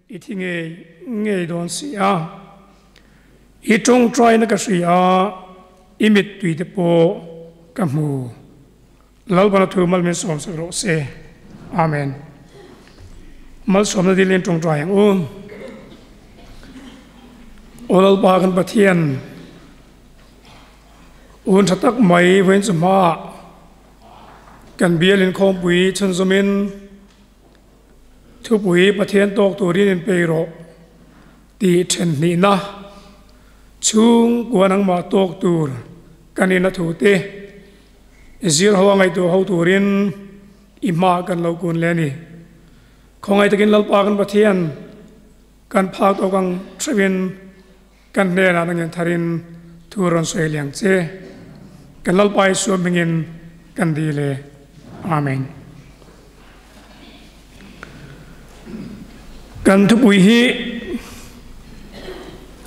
ít nghe nghe đón xia ít trong trai nó cái xia imit tùy tập bộ cam mù lâu bao nhiêu mal men xóm sờ rộ xe amen mal xóm nó đi lên trong trai ang lâu baกันPathian thật tắc mấy với chúng taกันเบียลินคงปุยชนสมินทุปุยPathianตอกตัวเรียนเปโรตีเทนนีนะชุงกวนังมาตอกตัวกันนี่นะถูเตจิรหัวไงตัวเขาตัวเรียนอิมากันเรากุนเลนี่คงไงตะกินเราปากันPathianกันพาตัวกังทรีนกันเนรานังยันทารินทูรอนสวยเลียงเจกันเราไปสวมเงินกันดีเลยอาเมนกันทุบุยฮี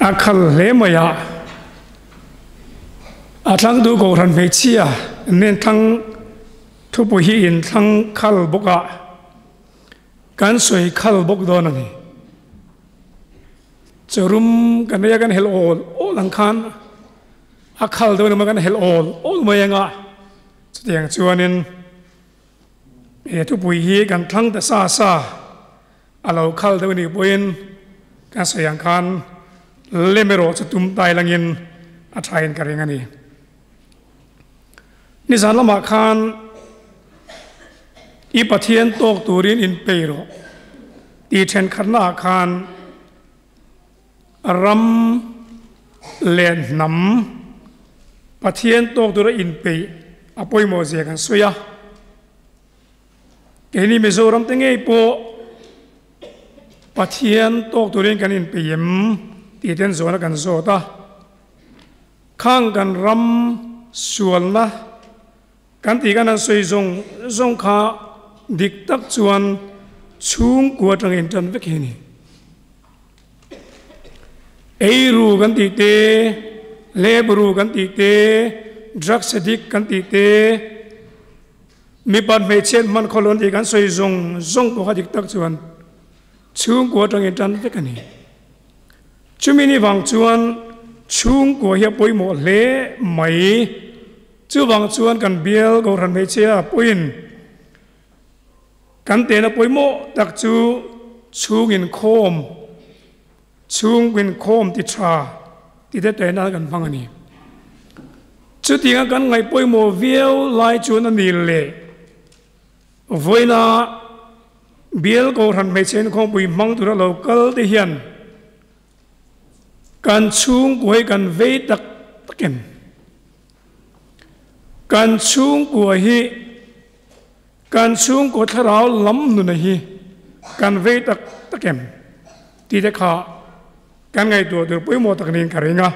อาคัลเลมยาอาทั้งดูโกรันเวชียเน้นทั้งทุบุยฮีอินทั้งคัลบกะกันสวยคัลบกโดนนี่จะรุมกันไม่ยากันเฮลโอลหลังคันอาคัลโดนมากันเฮลโอลมายังอ่ะแสดงชวนนินทุบุยฮีกันทั้งแต่ซาเราคัลเดวินีบุญการเสียงคันเลเมโรจะตุ้มตายลังยินอัฐายนกันอย่างนี้นิสานละมาคันอีPathianตอกตูรินอินเปโรตีเทนขันนาคันรัมเลนน้ำPathianตอกตูรินอินเปย์อภัยโมเสกันสวยเกนี่มิโซรัมตั้งไงโปPathianตอกตัวเรียนกันอินเปียมตีเทนโซนกันโซตาข้างกันรำส่วนละกันตีกันนั้นสวยทรงขาดิกตักชวนชุงกัวจังอินจันเวกนี่รูกันตีเตเลบรูกันตีเตดรักสดิกกันตีเตมีปันไม่เช่นมันคนล้นตีกันสวยทรงตัวดิกตักชวนชุงกัวจังอินจันเวกันนี่ชุมินิวังชวนชุงกัวเฮียปุยโมเล่ไหมจูวังชวนกันเบียลกอรันไม่เชียปุยนกันเตนะปุยโมตักจูชุงอินโคมชุงอินโคมติดชาติดแต่นั่นกันฟังอันนี้ชุดที่กันไงปุยโมเวียวไล่ชวนอันนี้เลยวันน่ะเบียลก็รันไม่เช่นของปุยมังตัวเราเกิดที่เห็นการชุงกวยกันเวตักตะเก็มการชุงกวยฮีการชุงกวยทาราวล้ำนุนฮีการเวตักตะเก็มที่เด็กขาการไงตัวปุยโมตักนินการิงะ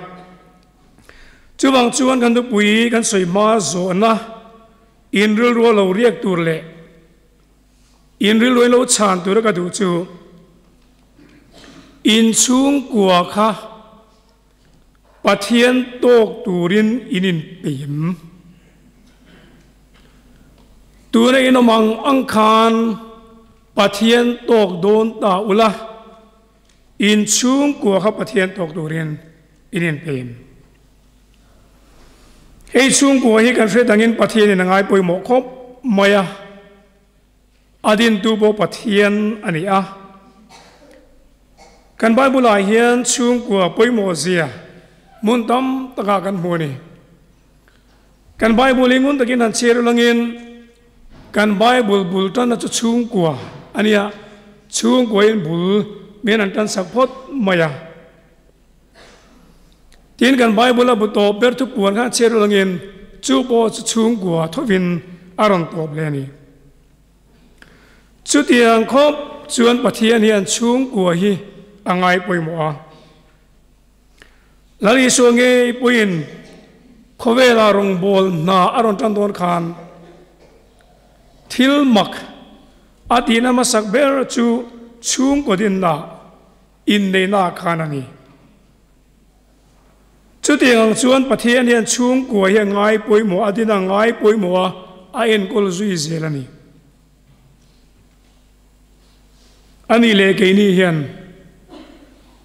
จูบังชวนกันตัวปุยกันสวยมาโซนะอินรัวเราเรียกตัวเล่อินริลวยเราชานตัวเราก็ดูจูอินชุงกัวค่ะPathianตอกตูรินอินเปียมตัวในนมังอังคารPathianตอกโดนตาอุละอินชุงกัวค่ะPathianตอกตูรินอินเปียมให้ชุงกัวให้กันเสดังอินPathianในงายป่วยหมกคบมายาอดินตูโบPathianอันนี้กันไบเบิลเฮียนชุงกัวป่วยโมเซียมุนตั้มตะกากันหัวนี่กันไบเบิลลิงุนตะกินหันเชรุลังอินกันไบเบิลบุลตันจะชุงกัวอันนี้ชุงกัวอินบุลเมียนันตันสักพดมายาทีนกันไบเบิลบุตโตเปิดทุกปวนข้าเชรุลังอินจูโบจะชุงกัวทวินอารมณ์ตบเลยนี่จุดที่ยังครบชวนPathianเฮียนชุงกัวฮีอังไงป่วยหมอแล้วอีส่วนเงยป่วยขเวลารงบอลนาอารมณ์จันทร์ขานทิลมักอาทินามาสักเบรจูชุงกดินนาอินเดนาขานนี่จุดที่ยังชวนPathianเฮียนชุงกัวเฮียงไงป่วยหมออาทินาไงป่วยหมออาเอ็นกุลซุยเซลนี่ อันนี้เลยกี่นี่เห็น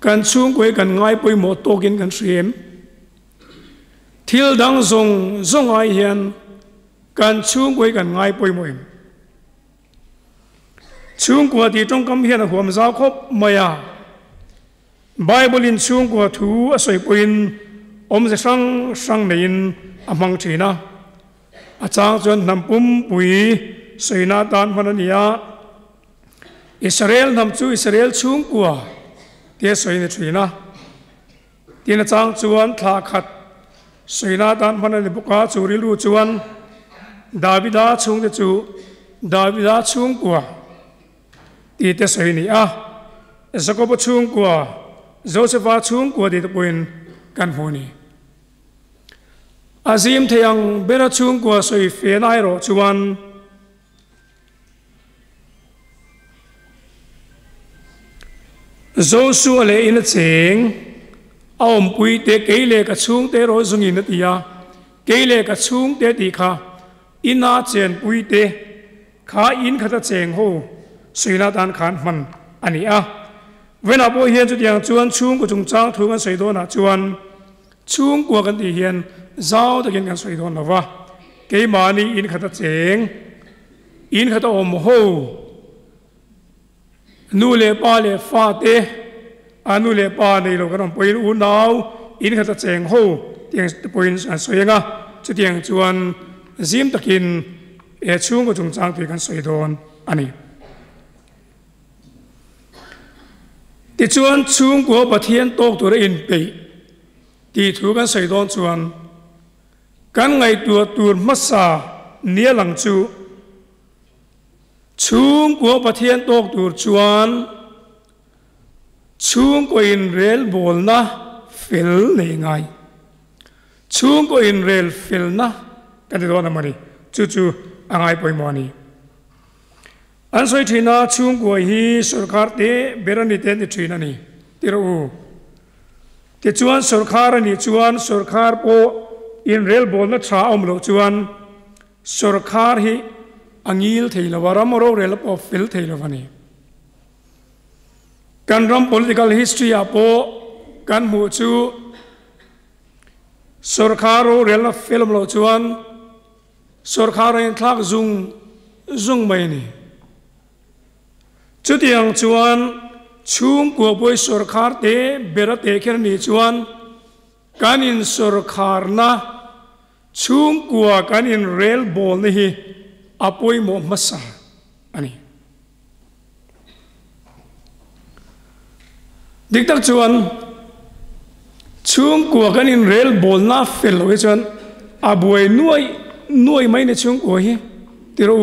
การช่วงกวยกันง่ายไปหมดโตกินกันเสียมทิลดังทรงไอเห็นการช่วงกวยกันง่ายไปหมดช่วงกว่าที่ต้องกำเห็นหัวมันสาวครบมายาไบเบิลินช่วงกว่าถูอาศัยปืนจะสั่งในอินอมังชีนะอาจารย์จนนำปุ่มปุยสวยนาตานพันนียอิสราเอลนำจูอิสราเอลช่วงกว่าเที่ยสวยในชีนะที่อาจารย์จวนทาขัดสวยนาตานพันนีบุกาจูริลูจวนดาวิดาช่วงเดจูดาวิดาช่วงกว่าที่เที่ยสวยนี่สกปรกช่วงกว่าโจเซฟาช่วงกว่าที่ตะปุยนกันหูนี่อาซิมเทียงเบรช่วงกว่าสวยเฟียนไอโรจวนโจชัวเลอินเสียงเอาปุยเตะเกยเลกับช่วงเตะโรซุงินตียาเกยเลกับช่วงเตะตีขาอินาเจนปุยเตะขาอินขัดเจงโฮสวยนาตานขานมันอันนี้เวลาพอเห็นจุดอย่างจวนช่วงก็จงจ้างถูกกันสวยโดนจวนช่วงกว่ากันที่เห็นเจ้าตะกินกันสวยโดนหรอวะเกยมานี่อินขัดเจงอินขัดอมโฮนูเลปาเลฟาเตนูเลปาในโลกนั้นเป็นอุณาวอินขัดเจงโฮเตียงเป็นสวยงาจุดอย่างจวนซิมตะกินช่วงก็จงจ้างถูกกันสวยโดนอันนี้ที่จวนช่วงกว่าประเทศตกตัวอินไปที่ถูกกันใส่ดอนจวนกันไงตัวมัสซาเนียหลังจูช่วงกว่าประเทศตกตัวจวนช่วงกว่าอินเรลบอลนะฟิลในไงช่วงกว่าอินเรลฟิลนะกันที่โดนมันนี่จู่ๆอะไรไปมานี่อันสวยที่น่าช่วงกว่าฮีสุรคาร์เตเบรนิเตนที่นั่นนี่ที่เราที่จวนสุรคาร์นี่จวนสุรคาร์โปอินเรลบอลนัทราอมโลจวนสุรคาร์ฮีอังยิลเทลวารามโรเรลปอฟิลเทลวานี่การรำ political history อาโปการมูจูสุรคาร์โรเรลฟิลมโลจวนสุรคาร์อินทักซุงไม่นี่จุดอย่างจวนช่วงกว่าบริสุทธิ์คาร์เตเบรเตแค่นี้จวนการอินสุรคาร์นะช่วงกว่าการอินเรลบอลนี่อภัยโมมัสซาอันนี้ดิกตักจวนช่วงกว่าการอินเรลบอลน่าเฟลเลยจวนอภัยน่วยไม่ในช่วงกว่าฮีที่เรา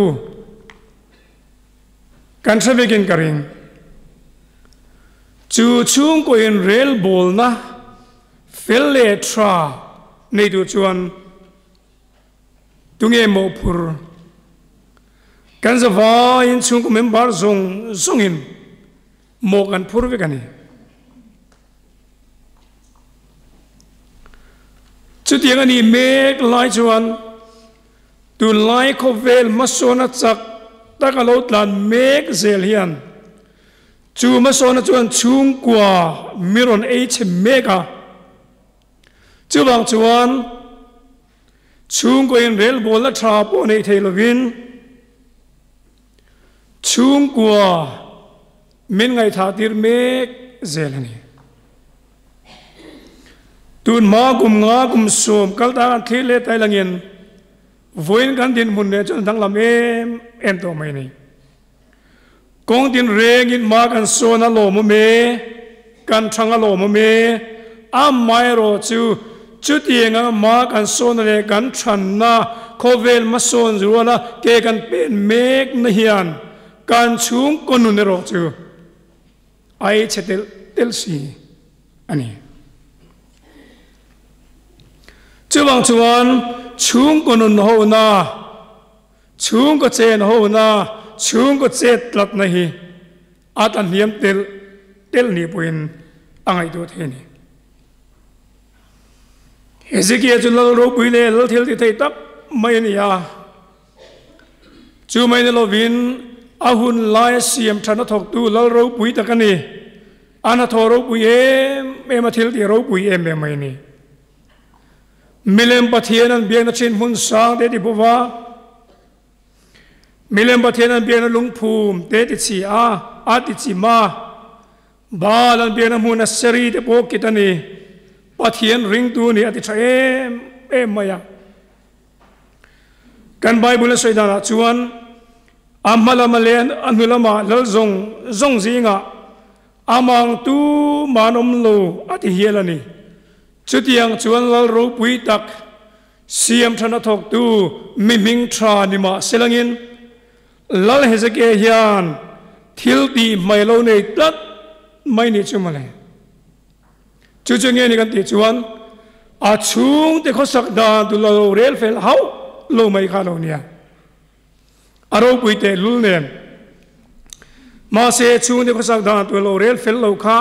การสเปกินกันริงจู่ช่วงก็อินเรลบอลนะฟิลเลทราในตัวจวนตุงเอโมพูร์กันจะว่าอินช่วงก็เมมบาร์ซงอินโมกันพูร์เวกันนี่จุดอย่างนี้เมกไลจวนตุไลโคเวลมาโซนัจักตะกะโลดลานเมกเซลเฮียนจูมาโซนจวนชุงกว่ามิรอนเอชเมกาจูบางจวนชุงกว่าอินเรลบอลและทราปในเทลวินชุงกว่ามินไงท่าติรเมกเซลนี่ตุนมากุมงากุมสมกัลตากันทีเลไตลังเงินวันกันดินมุนเนี่ยจนทั้งลำเอ็นตัวไม่นี่กองดินเรงอินมากันโซนอโลมเมกันทังอโลมเมไม่รอจุดยังมากันโซนเรกันทันนะโคเวลมาโซนรัวนะเกกันเป็นเมกนเฮียนกันชุงคนนุนรอจูไอเชเตลซีอันนี้จูบางชวนชุงก็นุนโหนาชุงก็เจนโหนาชุงก็เจตลัดนี่อาตันเนียมเตลนี่ปุ่นอังไอตัวเทนี่เฮซิเกียจุลลรูปุยเลลเทลที่ไทยตักไม่นี่ยาจูไม่ในโลวิน ahun lai siam thana thok tu lal ro pui takani ana thoro pui em athil ti ro pui em mai ni milem Pathian an biang na chin hun sang de di buwa milem Pathian an biang na lungphum te ti chi a ti chi ma bal an biang na mun asari te pok kitani Pathian ring tu ni ati tha em maya kan Bible soi dana chuan amala malen anulama lal zong zinga amang tu manom lo ati hialani chutiang chuan lal ro pui tak siam thana thok tu miming tha ni ma selangin lal hezeke hian thil ti mai lo nei tat mai ni chumale chu nge ni kan ti chuan a chung te khosak da tu lo rel fel hau lo mai kha lo nia aro pui te lul nen ma se chung te khosak da tu lo rel fel lo kha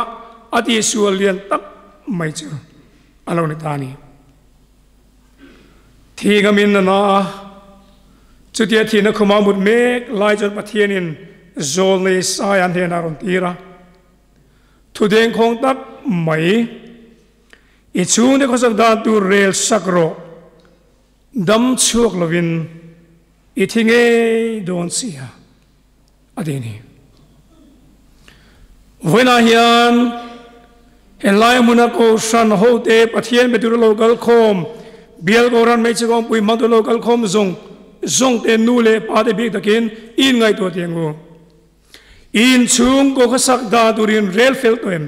ati sual lian tak mai chu alo ni tani thi gamin na chu tia thi na khoma mut mek lai jon Pathian in zol nei sai an hen aron tira thu deng khong tak mai i chung te khosak da tu rel sakro dam chuak lovin i thinge don sia adini voina hian helai munako san hote Pathian betur local khom bial goran me chigom pui madu local khom zong te nule pa de big takin in ngai to tiangu in chung ko khasak da durin rel fel toem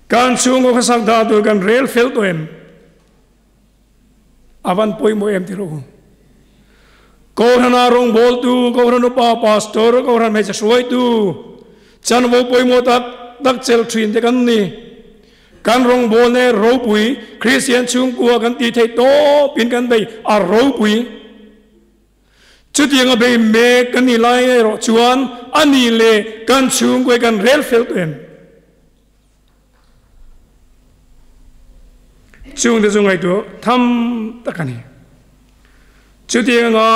kan chung ko khasak da dur kan rel fel toem avan poi mo em tiro ko hana rong bol tu ko hana pa pastor ko hana me choi tu chan wo poi mo tak chel thin te kan ni kan rong bol ne ro pui Christian chung kwa kan ti thei to pin kan bei a ro pui chu tiang a bei me kan ni lai ro chuan ani le kan chung ko kan rel fel tem chung de chung ai to tham takani chu tiang a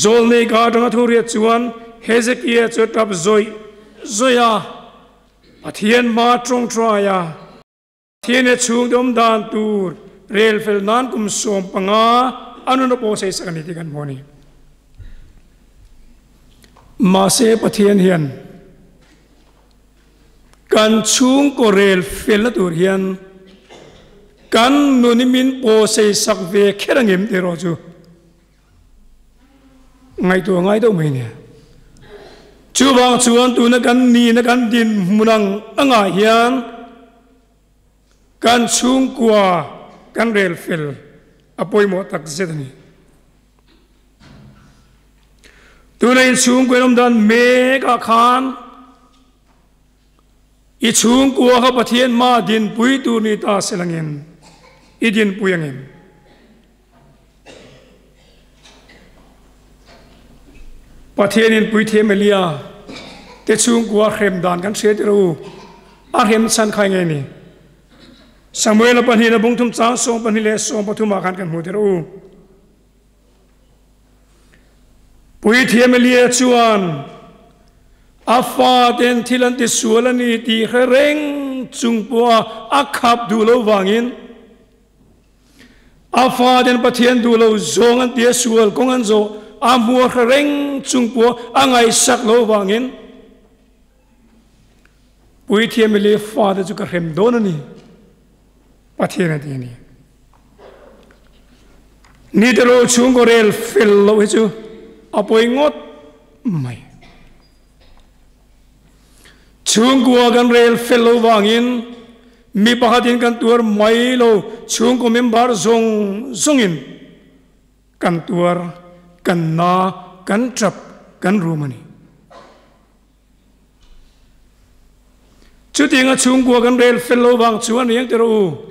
zol ne ga dang thuri chuan Hezekiah chu tap zoya Pathian ma trong traya Pathian e chung dom dan tur rel fel nan kum som panga anu no po sei sakani ti kan moni ma se Pathian hian kan chung ko rel fel na tur hian kan nunimin po sei sak ve kherangem te ro chu ngai to mai ne chu bang chuan tu na kan ni na kan din munang anga hian kan chung kwa kan rel fel apoi mo tak zetani tu na in chung ko nom dan me ka khan i chung kwa ha Pathian ma din pui tu ni ta selangin i din puyangin Pathian in pui the melia te chung kwa khem dan kan se te ro a hem san khai nge ni Samuel pani na bung thum chang song pani le song pathuma kan mu te ro pui the melia chuan afa ten thilan ti sualani ti khereng chung pua akhap du lo wangin afa ten Pathian du lo zong an ti sual kong an zo amua khereng chung pua angai sak lo wangin pui thiam le fa de chu ka rem donani Pathian ati ni de lo chung ko rel fel lo chu apoi ngot mai chung ko gan rel fel lo wangin mi pahatin kan tur mai lo chung ko member zongin kan tur kan na kan trap kan rumani chu tinga chung ko kan rel fel lo wang chuan yang te ro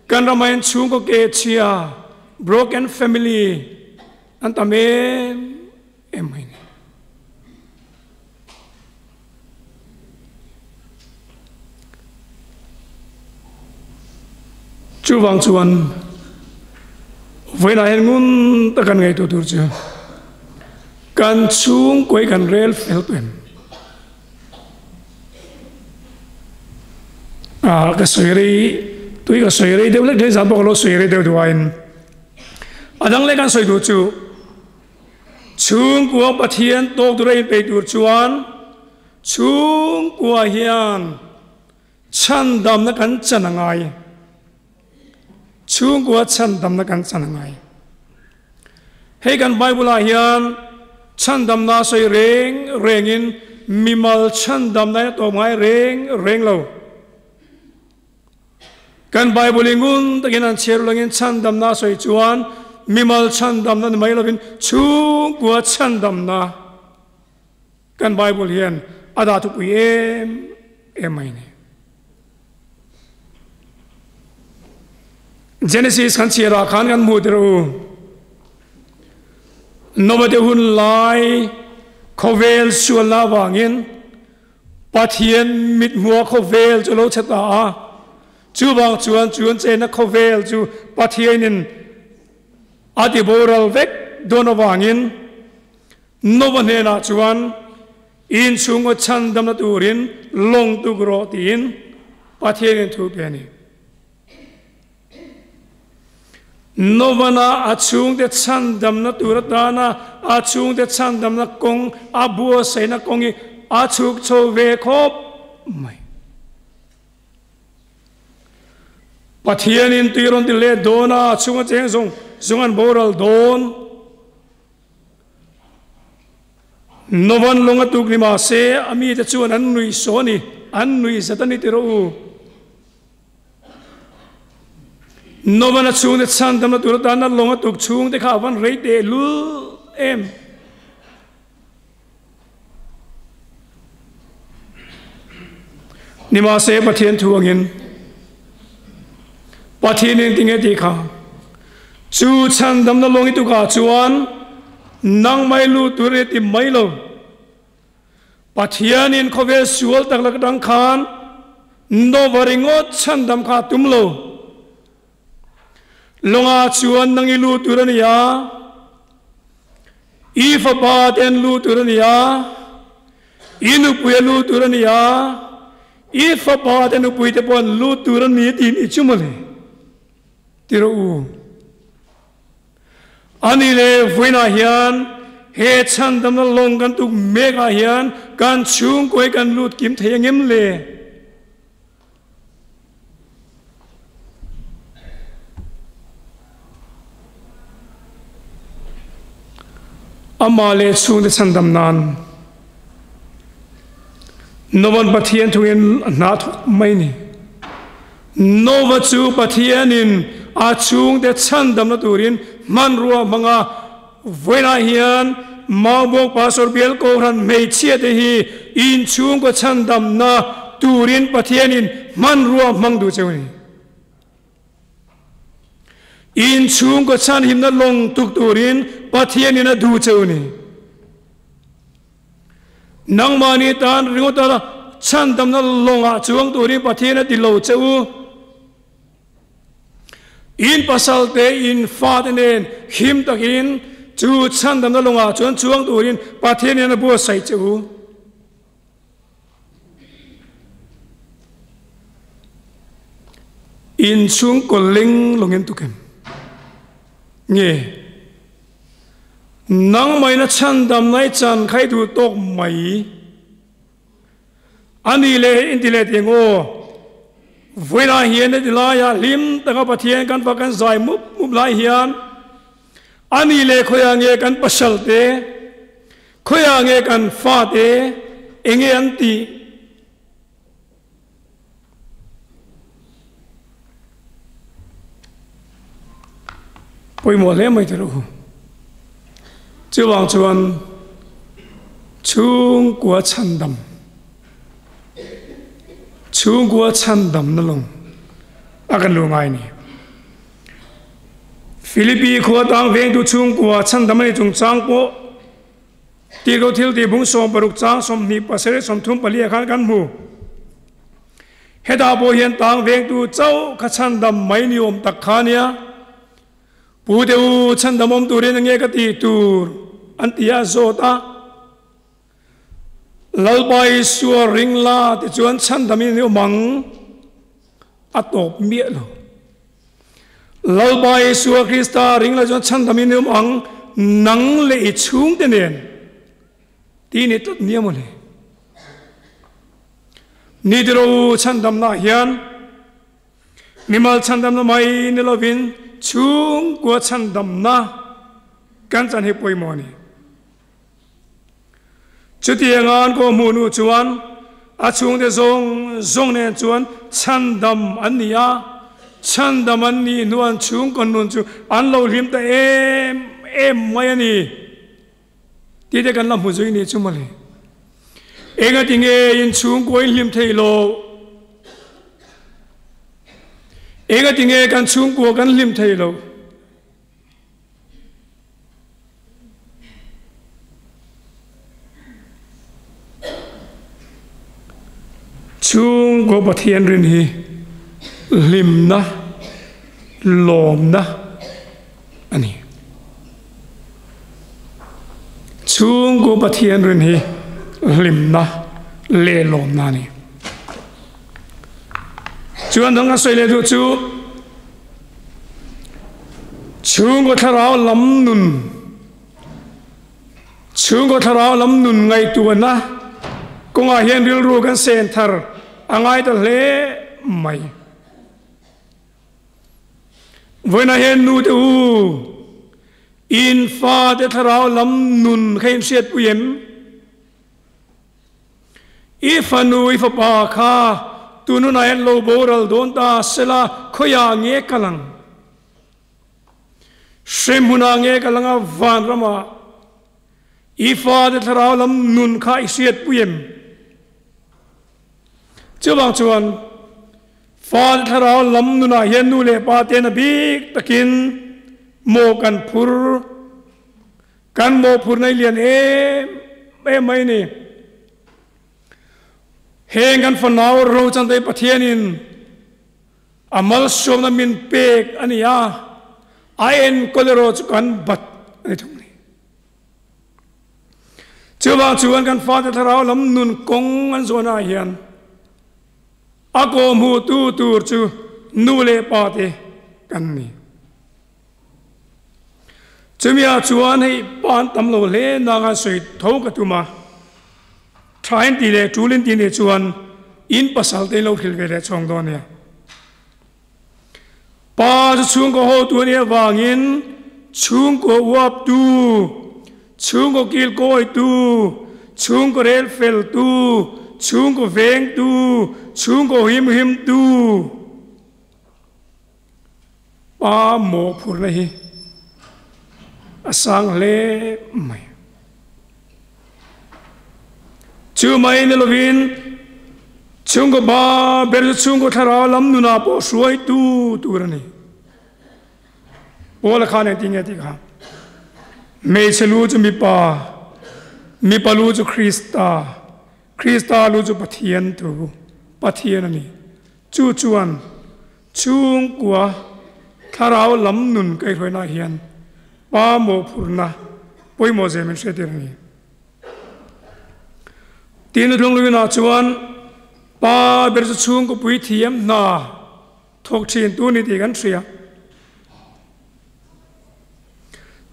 kan ramain chung ko ke chia broken family antame emai chu wang chuan với này ngun ta cần ngày tu tu chưa cần chung quay cần rel phèo tuyển cái suy ri tôi cái suy ri đều lấy cái giảm bọc lo suy ri đều đuain đang lấy cái suy tu chu chung của Pathian Tawk tu đây bị tu chuan chung của hiền chân đầm nó cắn chân ngay chung của chân đầm nó cắn chân ngay hay căn Bible là hiền chân đầm na suy reng in mimal chân đầm này tổ mai reng lâu căn Bible ngun ta kinan cheru langin chân đầm na suy chuan mimal chân đầm na mai lovin chung của chân đầm na căn Bible hiền ada tu em mai ne Genesis kan chira khan kan mudru nobody hun lai khovel suala wangin Pathian mit mua khovel chu lo chata chu bang chuan chena khovel chu Pathianin adiboral vek dono wangin nobody na chuan in chungo chandam na turin long tu gro tin Pathianin thu peni novana achung de chandam na turatana achung de chandam na kong abu sai na kongi achuk cho ve khop mai Pathianin tuiron de le dona chunga cheng song sungan boral don novan longa tukni ma se ami te chuan an nui soni an nui satani tiro novan achung de chandam na turatana longa tuk chung de khawan rei de lu em nima se Pathian thuangin Pathianin tinge ti kha chu chandam na longi tu ka chuan nang mai lu ture ti mai lo Pathianin khove sual tak lak dang khan no varingot chandam kha tumlo longa chuan nang ilu turania ifa pa ten lu turania inu puelu turania ifa pa ten upui te pon lu turan mi tin ichumale tiro ani le voina hian he chandam na long kan tu mega hian kan chung koi kan lut kim theyangem le amale chung de chandam nan novan Pathian thuin na thok mai ni nova chu Pathianin achung de chandam na turin man ruwa manga voina hian mabok pastor bial ko ran mei chia de hi in chung ko chandam na turin Pathianin man ruwa mangdu chewni in chung ko chan him na long tuk turin Pathianin na du chewni nang mani tan ringota chandam na longa chuang turin Pathian na dilo chewu in pasalte in fatenen him takin chu chandam na longa chuang turin Pathian na bu sai chewu in chung ko ling longin tukem nge nang mai na chandam nai chan khai tu tok mai ani le intile tengo voina hian de la ya lim taka Pathian kan pa kan zai mup lai hian ani le khoya nge kan pasal te khoya nge kan fa te enge anti poi mo le mai tero chu wang chuan chung của chandam chung của chandam na long akan lu ngai ni Philippi khua tang veng tu chung của chandam ni chung chang ko ti go thil ti bung som paruk chang som ni pasere som thum pali khan kan mu heda bo hian tang veng tu chau kha chandam mai ni om tak khania pu deu chan damom turin nge ka ti tur antia zota lalbai suar ringla ti chuan chan damin ni mang atop mie lo lalbai suar krista ringla chuan chan damin ni mang nang le chung te nen ti ni tot niam le ni dro chan dam na hian nimal chan dam na mai ni lovin chung của chan dam na kan chan he poi mo ni chu ti ngan ko mu nu chuan a chung de zong ne chuan chan dam an nia chan dam an ni nuan chung kon nun chu an lo lim ta em mai ani ti de kan lam hu zui ni chu ma le enga tinge in chung ko lim thei lo enga tinge kan chung ko kan lim thei lo chung ko Pathian rin hi lim na lom na ani chung ko Pathian rin hi lim na le lom na ni chuan dang a soi le du chu chung ko tharau lam nun chung ko tharau lam nun ngai tu na konga hian ril ru kan sen thar angai ta hle mai voina hian nu tu in fa te tharau lam nun khaim siat puyem ifanu ifapa kha tunu na en lo boral don ta sela khoya nge kalang shemuna nge kalanga van rama ifa de tharau lam nun kha isiat puyem chubang chuan fa de tharau lam nuna hian nu le pa te na bik takin mo kan mo phur nai lian em mai ni heng kan fanau ro chan dei Pathian in amal som na min pek ania aen kolero chu kan bat ai thung ni chuwa chuan kan fa de tharau lam nun kong an zona hian ako mu tu tur chu nu le pa te kan ni chumia chuan hei pan tam lo le na nga soi tho ka tuma thain ti le tulin ti ne chuan in pasal te lo thil ve le chong don ya pa chung ko ho tu ne wangin chung ko wap tu chung ko kil koi tu chung ko rel fel tu chung ko veng tu chung ko him tu pa mo phur na hi asang le mai chu mai ne lovin chung ko ba ber chung ko thara lam nu na po suai tu rani ola khane tinge ti kha me chelu chu mi pa lu chu Krista lu chu Pathian ani chu chuan chung kwa tharau lam nun kai roi na hian pa mo phurna poi mo je men se ti ni tin thong lu na chuan pa ber chu chung ko pui thiam na thok chin tu ni ti kan thria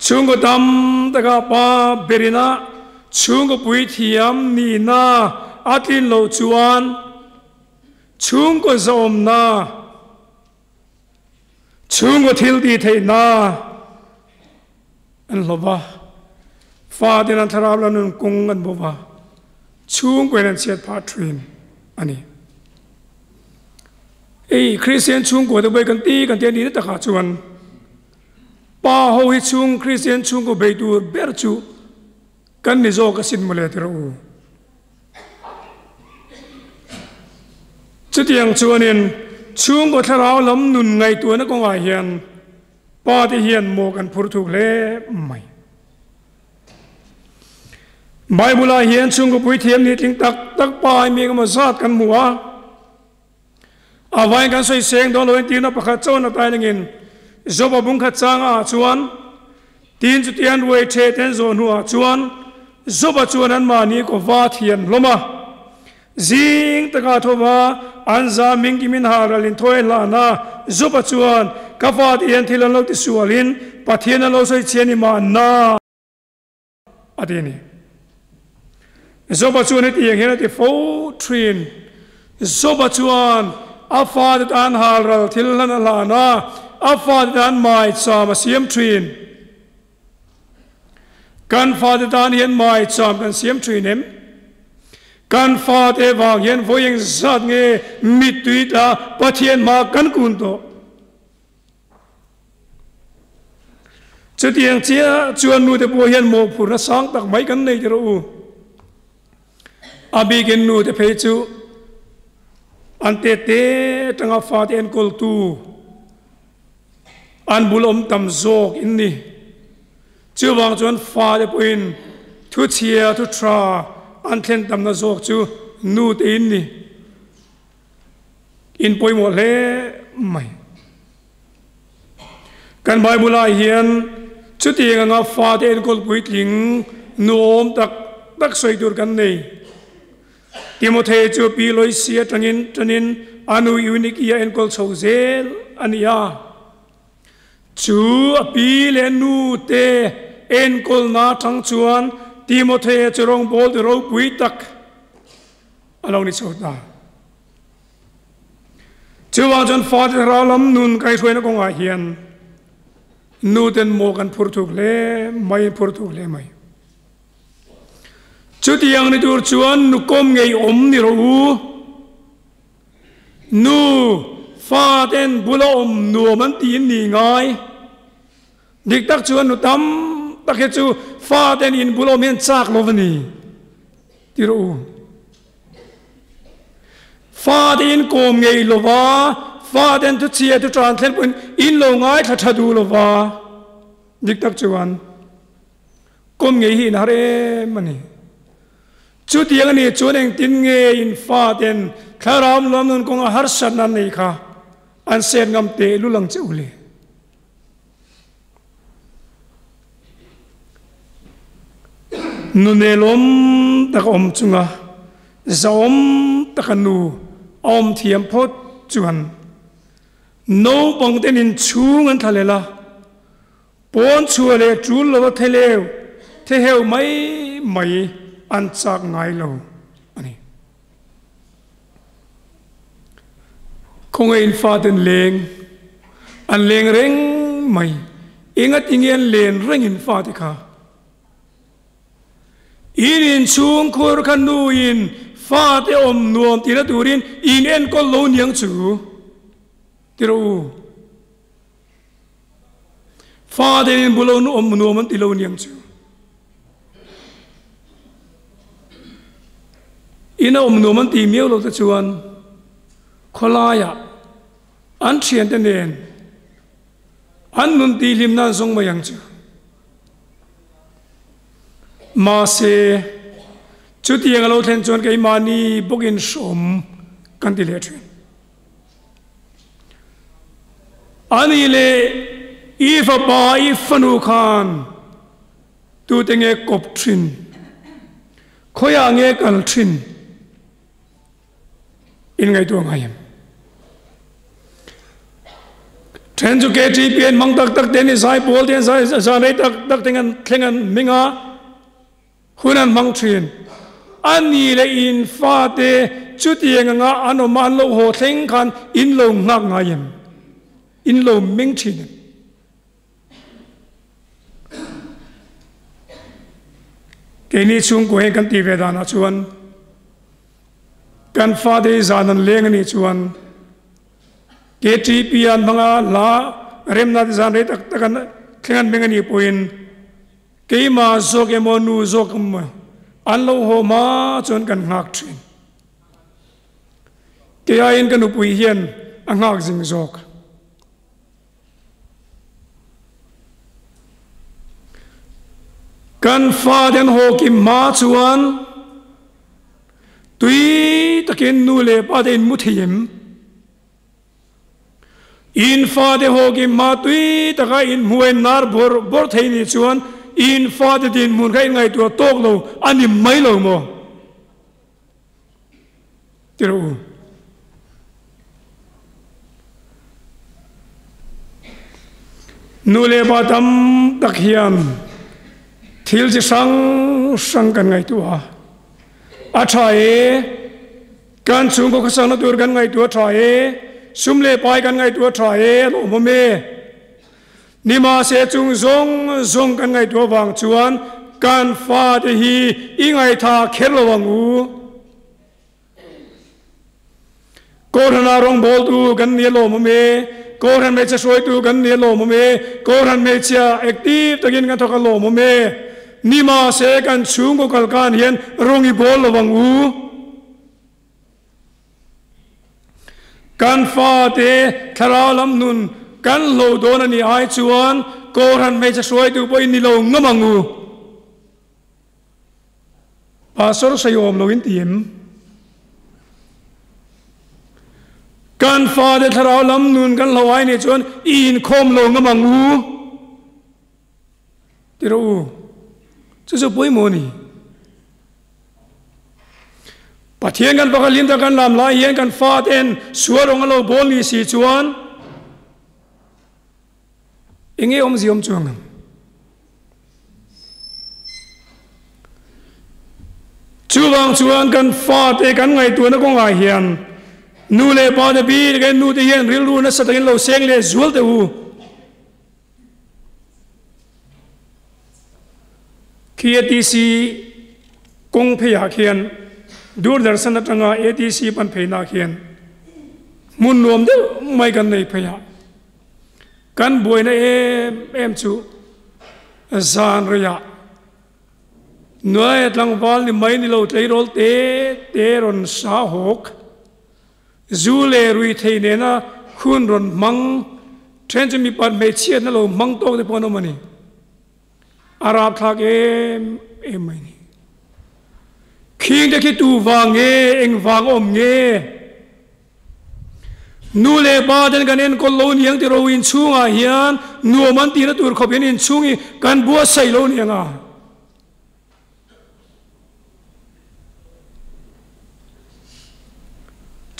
chung ko dam ta ka pa berina chung ko pui thiam ni na atin lo chuan chung ko zom na chung ko thil ti thei na an lova fa den an tharau lan nun kung an bova chung ko an chet pa trin ani ei Christian chung ko de bai kan ti ni ta kha chuan pa ho hi chung Christian chung ko bai tu ber chu kan ni zo ka sin mole tro chutiang chuanin chung ko tharau lam nun ngai tu na ko nga hian pa ti hian mo kan phur thuk le mai Bible hian chung ko pui thiam ni ting tak pa mi ka ma zat kan muwa avai kan soi seng don loin ti na pakha chon na tai ngin zoba bung khat changa chuan tin chu tian wei the ten zo nuwa chuan zoba chuan an mani ko va thian loma zing taka thoma anza ming kimin haralin thoi la na zoba chuan kafa tian thilan lo ti sualin pathian lo soi cheni ma na adini zoba chuan ti yang hena ti fo trin zoba chuan afa dan haral thilan la na afa dan mai chama siam trin kan fa dan hian mai cham kan siam trinem kan fa te wang hian voyeng zat nge mitui da pathian ma kan kun to chutiang chia chuan nu te po hian mo phur na sang tak mai kan nei ro u abi gen nu te phei chu ante te tanga fa te en kol tu an bulom tam zok in ni chu wang chuan fa te poin thu chia thu tra an thlen tam na zok chu nu te in ni in poi mo le mai kan bible ai hian chu ti nga fa te en kol pui tling nom tak soi dur kan nei Timothy chu pi loi sia tanin anu unique ia en kol chozel ania chu api le nu te en kol na thang chuan Timothy churong bol de ro pui tak alo ni chota chuwa jon father ralam nun kai thoina ko nga hian nu ten mo kan phurthuk le mai phurthuk le mai chuti yang ni tur chuan nu kom ngei om ni ro nu fa ten bula om nu man tin ni ngai dik tak chuan nu tam tak chu fa ten in bula men chak lovani ti ro fa ten kom ngei lova fa ten tu chia tu translate pun in lo ngai tha du lova dik tak chuan kom ngei hi na re mani chu tiang ni chu neng tin nge in fa ten tharam lom nun kong har san nan nei kha an sen ngam te lu lang chu le nu ne lom tak om chunga zom takanu om thiam phot chuan no bang ten in chung an thalela pon chuale chul lo theleu the heu mai an chak ngai lo ani khong in fa den leng an leng reng mai ingat ingen len reng in fa ti kha in chung khur khan nu in fa te om nuam ti na turin in en ko lo niang chu ti ro fa de in bulo nu om nuam ti lo niang chu ina om nu man ti miêu lo ta chuan kholaya an thian te nen an nun ti lim na zong ma yang chu ma se chu ti ang lo thlen chuan kai mani bokin som kan ti le thrin ani le if ba if nu khan tu te nge kop thrin khoya nge kal thrin in ngai tu ngai then chu ke ti pian mang tak ten sai bol ten sai nei tak tengan minga hunan mang thin ani le in fa te chu ti nga ano man lo ho thleng khan in lo ngak ngayem in lo ming thin ke ni chung ko he kan ti ve dana chuan kan fa de zanan leng ni chuan ke ti pian banga la rem na zan re tak takan thengan mengani poin ke ma zok emonu zok ma an lo ho ma chon kan ngak thin ke ain kan upui hian angak jing zok kan fa den ho ki ma chuan tui takin nu le pa den muthim in fa de hoki ma tui taka in muen nar bor thei ni chuan in fa de din mun kai ngai tu tok lo ani mai lo mo tiru nule batam takhiam thil ji sang kan ngai tu a athae kan chung ko sang na tur kan ngai tu athae sumle pai kan ngai tu athae lo mo me nima se chung zong kan ngai tu wang chuan kan fa de hi ingai tha khelo wangu korana rong bol tu kan ni lo mo me koran me cha soi tu kan ni lo mo me koran me cha active takin kan thoka lo mo me nima se kan chung ko kal kan hian rongi bol lo wangu kan fa te tharau lam nun kan lo don ani ai chuan koran me cha soi tu poi ni lo ngamangu pastor sayom lo in tim kan fa de tharau lam nun kan lo ai ni chuan in khom lo ngamangu tiro chu poi mo ni Pathian kan pakalin ta kan lam lai hian kan fa ten suarong lo bol ni si chuan inge ziom chuang chuwang chuan kan fa te kan ngai tu na ko ngai hian nu le pa de bi ke nu te hian ril ru na sa takin lo seng le zual te u KTC kong phya khian Doordarshan atanga ATC pan pheina khian mun nom de mai kan nei phya kan boina em chu zan ria noi atlang wal ni mai ni lo tleirol te ron sa hok zule rui theine na khun ron mang tren mi pan me chiat na lo mang tok de pon mani arab thak em mai ni King de ki tu wang eng wang om nge nu le ba den kan en kol lo niang ti ro in chunga hian nu man ti na tur khopin in chungi kan bua sai lo nianga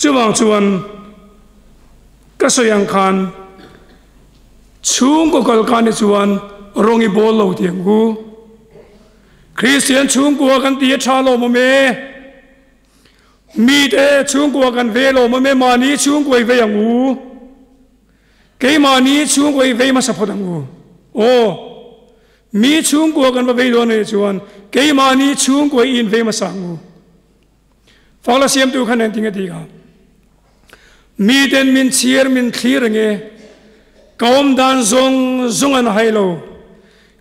chuwang chuan ka soyang khan chung ko kal kan chuan rongi bol lo tiang gu Christian chung ko kan ti tha lo mo me mi te chung ko kan ve lo mo me mani chung ko ve yang u ke mani chung ko ve ma sa phodang u o mi chung ko kan ve lo ne chuan ke mani chung ko in ve ma sang u fala siam tu khan en ting ti ga mi den min chier min thlir nge kaum dan zong an hailo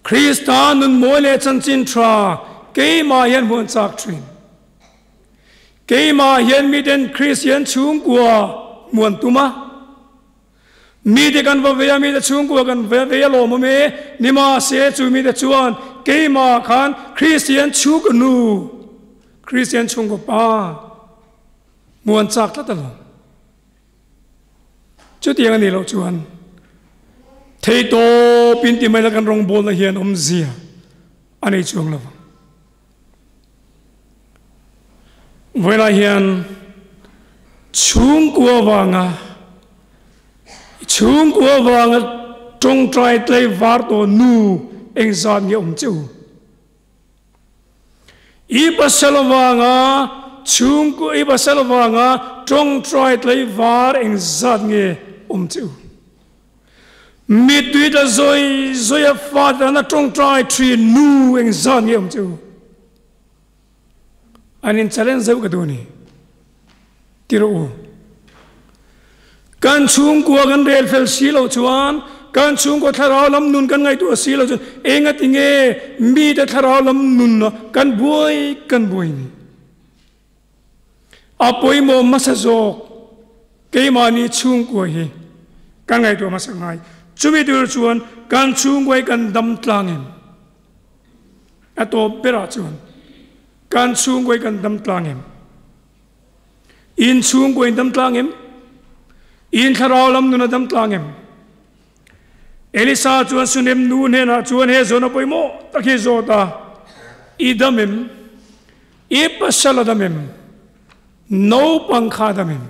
Christian nun mole chan chin tra ke ma hian mon chak trin ke ma hian mi den Christian chung kwa muan tuma mi de kan va ve mi de chung kwa kan ve lo mo me ni ma se chu mi de chuan ke ma khan Christian chu nu Christian chung ko pa muan chak ta lo chu tiang ani lo chuan thei to pin ti mai la kan rong bol na hian zia ani chuang lo vela hian chung kwa wanga trong trai tlei var to nu eng zan nge chu i pasal wanga chung ko i pasal wanga trong trai tlei var eng zan nge chu mi tui da zoi a father na trong trai tree nu eng zan nge chu anin challenge zau ka doni tiro kan chung ko kan rel fel silo chuan kan chung ko tharau lam nun kan ngai tu silo chu enga tinge mi da tharau lam nun kan buai ni apoi mo masazok ke mani chung ko hi kan ngai tu masangai chumi tur chuan kan chung ko kan dam tlangin ato pera chuan kan chung ko kan dam tlangin in chung ko dam tlangin in kharau lam nuna dam tlangem Elisa chuan sunem nu ne na chuan he zona poimo takhi zota idamem ipasaladamem no pankhadamem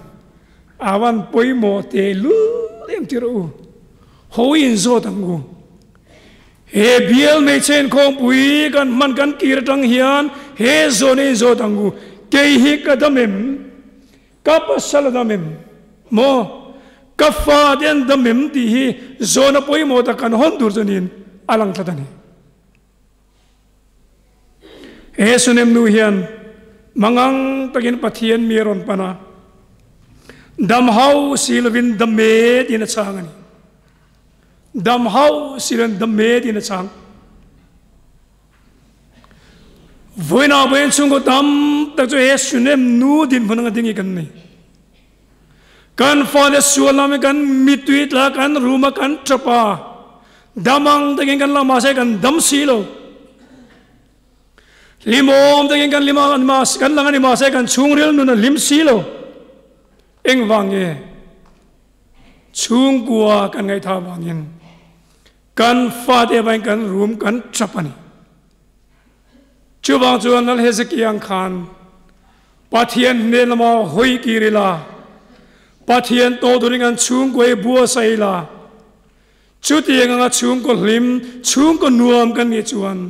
awan poimo te lu lem tiru hoin zotangu he biel me chen khom pui kan man kan kirtang hian he zone zotangu ke hi kadamem kapasaladamem mo kafa den damem ti hi zona poimo ta kan hon dur janin alang tlatani he sunem nu hian mangang takin pathian miron pana dam hau silvin damme din changani dam hau silen damme din chang voina wen chungo dam ta jo he sunem nu din phunanga dingi kan ni kan fale sualame kan mitwit la kan ruma kan trapa damang takin kan lama sai kan dam silo limom takin kan lima mas kan langani ma sai kan chungril nuna lim silo eng wange chung gua kan ngai tha wangin kan fade bain kan rum kan trapani chubang chuan nal hezekiang khan pathian ne lama hoi kirila Pathian to duringan chung ko bua saila chuti nga chung ko lim chung ko nuam kan ni chuan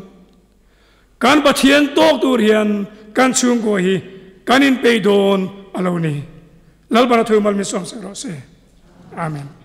kan Pathian tok tur hian kan chung ko hi kan in pe don aloni lalbara thu mal mi som se ro se amen